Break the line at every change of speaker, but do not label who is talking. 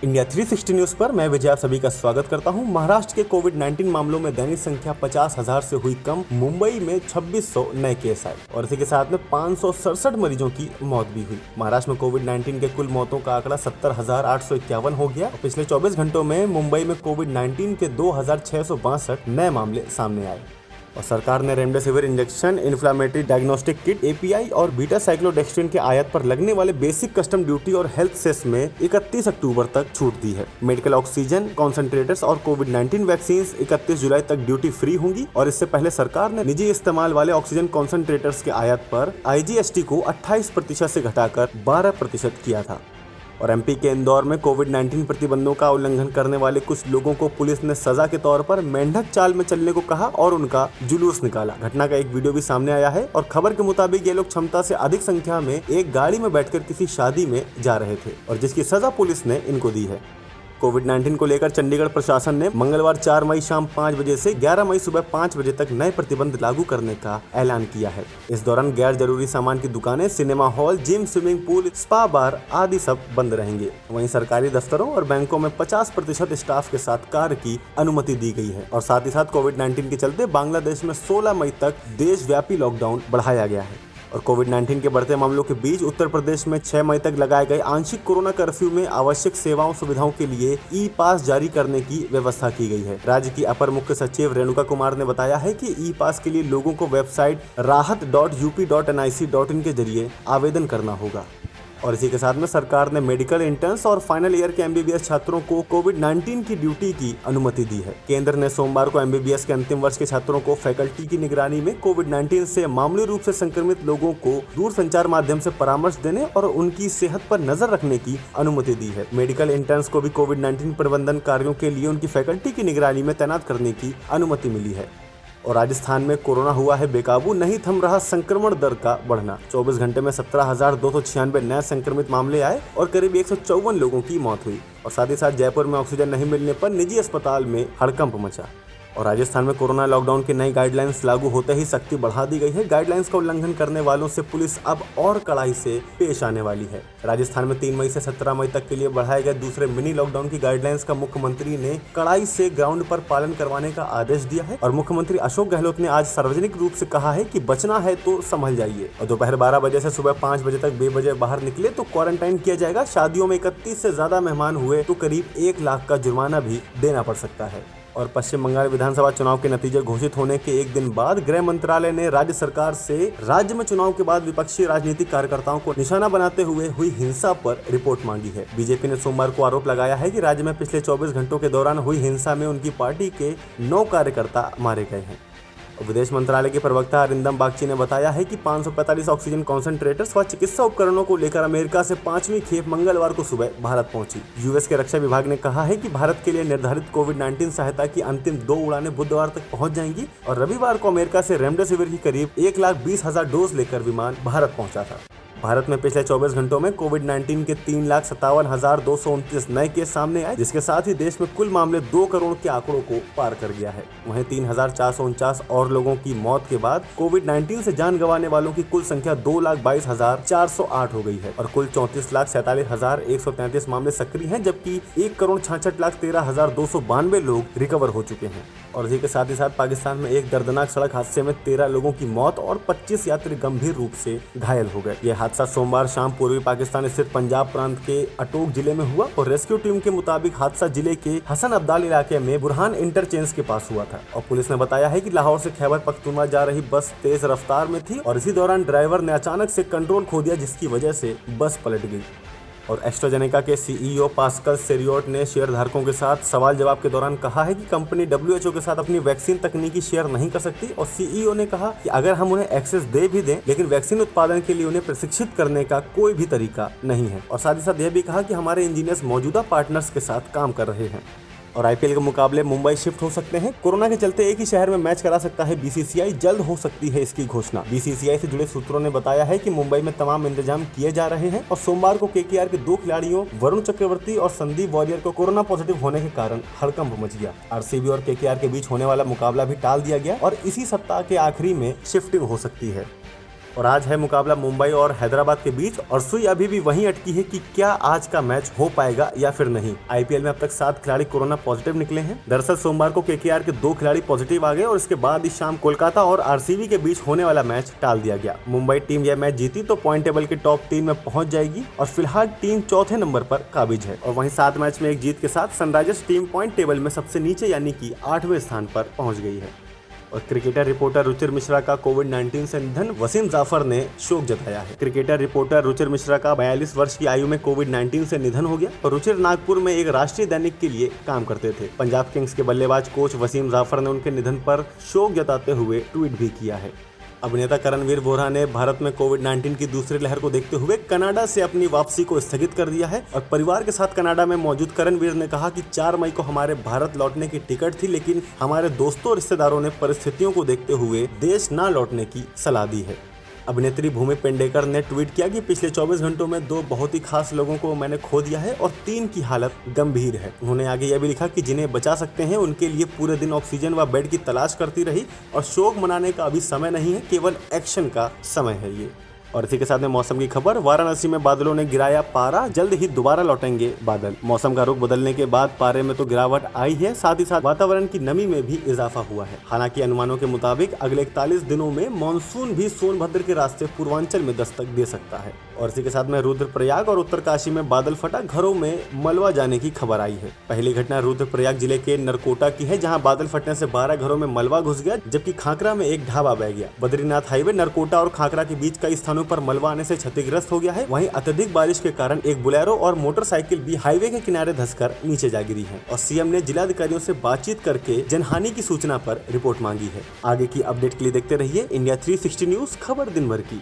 India 360 news पर मैं विजय आप सभी का स्वागत करता हूं। महाराष्ट्र के कोविड-19 मामलों में दैनिक संख्या 50,000 से हुई कम। मुंबई में 2600 नए केस आए और इसी के साथ में 567 मरीजों की मौत भी हुई। महाराष्ट्र में कोविड-19 के कुल मौतों का आंकड़ा 70,851 हो गया और पिछले 24 घंटों में मुंबई में कोविड-19 के 2,662 नए मामले सामने आए और सरकार ने remdesivir injection, inflammatory diagnostic kit, API और बीटा साइक्लोडेक्स्ट्रिन के आयात पर लगने वाले बेसिक कस्टम ड्यूटी और हेल्थ सेस में 31 अक्टूबर तक छूट दी है। मेडिकल ऑक्सीजन कॉन्सेंट्रेटर्स और कोविड-19 वैक्सीन 31 जुलाई तक ड्यूटी फ्री होंगी और इससे पहले सरकार ने निजी इस्तेमाल वाले ऑक्सीजन कॉन्सेंट्रेटर्स के आयात पर आईजीएसटी को 28% से घटाकर 12% किया था। और एमपी के इंदौर में कोविड-19 प्रतिबंधों का उल्लंघन करने वाले कुछ लोगों को पुलिस ने सजा के तौर पर मेंढक चाल में चलने को कहा और उनका जुलूस निकाला। घटना का एक वीडियो भी सामने आया है और खबर के मुताबिक ये लोग क्षमता से अधिक संख्या में एक गाड़ी में बैठकर किसी शादी में जा रहे थे और जिसकी सजा पुलिस ने इनको दी है। कोविड-19 को लेकर चंडीगढ़ प्रशासन ने मंगलवार 4 मई शाम 5 बजे से 11 मई सुबह 5 बजे तक नए प्रतिबंध लागू करने का ऐलान किया है। इस दौरान गैर जरूरी सामान की दुकानें, cinema hall, gym, swimming pool, spa, bar आदि सब बंद रहेंगे। वहीं सरकारी दफ्तरों और बैंकों में 50% स्टाफ के साथ कार्य की अनुमति दी गई है और साथ ही साथ कोविड-19 के चलते बांग्लादेश में 16 मई तक देशव्यापी लॉकडाउन बढ़ाया गया है। और कोविड-19 के बढ़ते मामलों के बीच उत्तर प्रदेश में 6 मई तक लगाए गए आंशिक कोरोना कर्फ्यू में आवश्यक सेवाओं सुविधाओं के लिए ई पास जारी करने की व्यवस्था की गई है। राज्य की अपर मुख्य सचिव रेणुका कुमार ने बताया है कि ई पास के लिए लोगों को वेबसाइट rahat.up.nic.in के जरिए आवेदन करना होगा। और इसी के साथ में सरकार ने मेडिकल इंटर्न्स और फाइनल ईयर के एमबीबीएस छात्रों को कोविड-19 की ड्यूटी की अनुमति दी है। केंद्र ने सोमवार को एमबीबीएस के अंतिम वर्ष के छात्रों को फैकल्टी की निगरानी में कोविड-19 से मामूली रूप से संक्रमित लोगों को दूरसंचार माध्यम से परामर्श देने और उनकी सेहत पर नजर रखने की अनुमति दी है। मेडिकल इंटर्न्स को भी कोविड-19 प्रबंधन कार्यों के लिए उनकी फैकल्टी की निगरानी में तैनात करने की अनुमति मिली है। और राजस्थान में कोरोना हुआ है बेकाबू, नहीं थम रहा संक्रमण दर का बढ़ना। 24 घंटे में 17,296 नए संक्रमित मामले आए और करीब 154 लोगों की मौत हुई और साथ ही साथ जयपुर में ऑक्सीजन नहीं मिलने पर निजी अस्पताल में हड़कंप मचा। और राजस्थान में कोरोना लॉकडाउन की नई गाइडलाइंस लागू होते ही सख्ती बढ़ा दी गई है। गाइडलाइंस का उल्लंघन करने वालों से पुलिस अब और कड़ाई से पेश आने वाली है। राजस्थान में 3 मई से 17 मई तक के लिए बढ़ाए गए दूसरे मिनी लॉकडाउन की गाइडलाइंस का मुख्यमंत्री ने कड़ाई से ग्राउंड पर पालन करवाने का आदेश दिया है और मुख्यमंत्री अशोक गहलोत ने आज सार्वजनिक रूप से कहा है कि बचना है तो संभल जाइए और दोपहर 12 बजे से सुबह 5 बजे तक बेवजह बाहर निकले तो क्वारंटाइन किया जाएगा। शादियों में 31 से ज्यादा मेहमान हुए तो करीब 1 लाख का जुर्माना भी देना पड़ सकता है। और पश्चिम बंगाल विधानसभा चुनाव के नतीजे घोषित होने के एक दिन बाद गृह मंत्रालय ने राज्य सरकार से राज्य में चुनाव के बाद विपक्षी राजनीतिक कार्यकर्ताओं को निशाना बनाते हुए हुई हिंसा पर रिपोर्ट मांगी है। बीजेपी ने सोमवार को आरोप लगाया है कि राज्य में पिछले 24 घंटों के दौरान हुई हिंसा में उनकी पार्टी के 9 कार्यकर्ता मारे गए हैं। विदेश मंत्रालय के प्रवक्ता अरिंदम बागची ने बताया है कि 545 ऑक्सीजन कॉन्सेंट्रेटर्स व चिकित्सा उपकरणों को लेकर अमेरिका से 5वीं खेप मंगलवार को सुबह भारत पहुंची। यूएस के रक्षा विभाग ने कहा है कि भारत के लिए निर्धारित कोविड-19 सहायता की अंतिम 2 उड़ानें बुधवार तक पहुंच जाएंगी और रविवार को अमेरिका से रेमडेसिविर की करीब 1,20,000 डोज लेकर विमान भारत पहुंचा था। भारत में पिछले 24 घंटों में कोविड-19 के 3,57,229 नए केस सामने आए, जिसके साथ ही देश में कुल मामले 2 करोड़ के आंकड़ों को पार कर गया है। वहीं 3,449 और लोगों की मौत के बाद कोविड-19 से जान गंवाने वालों की कुल संख्या 2,22,408 हो गई है और कुल 34,47,133 मामले सक्रिय हैं, जबकि 1,66,13,292 लोग रिकवर हो चुके हैं। और इसी के साथ ही साथ पाकिस्तान में एक दर्दनाक सड़क हादसे में 13 लोगों की मौत और 25 यात्री गंभीर रूप से घायल हो गए। यह हादसा सोमवार शाम पूर्वी पाकिस्तान स्थित पंजाब प्रांत के अटोक जिले में हुआ और रेस्क्यू टीम के मुताबिक हादसा जिले के हसन अब्दाल इलाके में बुरहान इंटरचेंज के पास हुआ था और पुलिस ने बताया है कि लाहौर से खैबर पख्तूनख्वा जा रही बस तेज रफ्तार में थी और इसी दौरान ड्राइवर ने अचानक से कंट्रोल खो दिया, जिसकी वजह से बस पलट गई। और एस्ट्राजेनेका के सीईओ पास्कल सेरियोट ने शेयर धारकों के साथ सवाल जवाब के दौरान कहा है कि कंपनी WHO के साथ अपनी वैक्सीन तकनीकी शेयर नहीं कर सकती और सीईओ ने कहा कि अगर हम उन्हें एक्सेस दे भी दें लेकिन वैक्सीन उत्पादन के लिए उन्हें प्रशिक्षित करने का कोई भी तरीका नहीं है। और साथ ही साथ यह भी कहा कि हमारे इंजीनियर्स मौजूदा पार्टनर्स के साथ काम कर रहे हैं। और आईपीएल के मुकाबले मुंबई शिफ्ट हो सकते हैं। कोरोना के चलते एक ही शहर में मैच करा सकता है बीसीसीआई, जल्द हो सकती है इसकी घोषणा। बीसीसीआई से जुड़े सूत्रों ने बताया है कि मुंबई में तमाम इंतजाम किए जा रहे हैं और सोमवार को केकेआर के 2 खिलाड़ियों वरुण चक्रवर्ती और संदीप वॉरियर को कोरोना पॉजिटिव होने के कारण हड़कंप मच गया। आरसीबी और केकेआर के बीच होने वाला मुकाबला भी टाल दिया गया और इसी सप्ताह के आखिरी में शिफ्टिंग हो सकती है। और आज है मुकाबला मुंबई और हैदराबाद के बीच और सुई अभी भी वहीं अटकी है कि क्या आज का मैच हो पाएगा या फिर नहीं। आईपीएल में अब तक 7 खिलाड़ी कोरोना पॉजिटिव निकले हैं। दरअसल सोमवार को केकेआर के 2 खिलाड़ी पॉजिटिव आ गए और इसके बाद इस शाम कोलकाता और आरसीबी के बीच होने वाला मैच टाल दिया गया। मुंबई टीम यह मैच जीती तो पॉइंट टेबल के टॉप 3 में पहुंच जाएगी और फिलहाल टीम चौथे नंबर पर काबिज है। और वहीं 7 मैच में 1 जीत के साथ सनराइजर्स टीम पॉइंट टेबल में सबसे नीचे यानी कि 8वें स्थान पर पहुंच गई है। और क्रिकेटर रिपोर्टर रुचिर मिश्रा का कोविड-19 से निधन, वसीम जाफर ने शोक जताया है। क्रिकेटर रिपोर्टर रुचिर मिश्रा का 42 वर्ष की आयु में कोविड-19 से निधन हो गया और रुचिर नागपुर में एक राष्ट्रीय दैनिक के लिए काम करते थे। पंजाब किंग्स के बल्लेबाज कोच वसीम जाफर ने उनके निधन पर शोक जताते हुए ट्वीट भी किया है। अभिनेता करणवीर बोहरा ने भारत में कोविड-19 की दूसरी लहर को देखते हुए कनाडा से अपनी वापसी को स्थगित कर दिया है और परिवार के साथ कनाडा में मौजूद करणवीर ने कहा कि 4 मई को हमारे भारत लौटने की टिकट थी, लेकिन हमारे दोस्तों और रिश्तेदारों ने परिस्थितियों को देखते हुए देश न लौटने की सलाह दी है। अभिनेत्री भूमि पेडनेकर ने ट्वीट किया कि पिछले 24 घंटों में 2 बहुत ही खास लोगों को मैंने खो दिया है और 3 की हालत गंभीर है। उन्होंने आगे यह भी लिखा कि जिन्हें बचा सकते हैं उनके लिए पूरे दिन ऑक्सीजन व बेड की तलाश करती रही और शोक मनाने का अभी समय नहीं है, केवल एक्शन का समय है ये। और इसी के साथ में मौसम की खबर, वाराणसी में बादलों ने गिराया पारा, जल्द ही दोबारा लौटेंगे बादल। मौसम का रुख बदलने के बाद पारे में तो गिरावट आई है, साथ ही साथ वातावरण की नमी में भी इजाफा हुआ है। हालांकि अनुमानों के मुताबिक अगले 41 दिनों में मानसून भी सोनभद्र के रास्ते पूर्वांचल में दस्तक दे सकता है। और इसी के साथ में रुद्रप्रयाग और उत्तरकाशी में बादल फटा, घरों में मलबा जाने की खबर आई है। पहली घटना रुद्रप्रयाग जिले के नरकोटा की है, जहां बादल फटने से 12 घरों में मलबा घुस गया, जबकि खाकरा में एक ढाबा बह गया। बद्रीनाथ हाईवे नरकोटा और खाकरा के बीच कई स्थानों पर मलबा आने से क्षतिग्रस्त हो गया है। वहीं अत्यधिक बारिश के कारण एक बोलेरो और मोटरसाइकिल भी हाईवे के किनारे धंसकर नीचे जा गिरी है और सीएम ने जिलाधिकारियों से बातचीत करके जनहानि की सूचना पर रिपोर्ट मांगी है। आगे की अपडेट के लिए देखते रहिए इंडिया 360 न्यूज, खबर दिन भर की।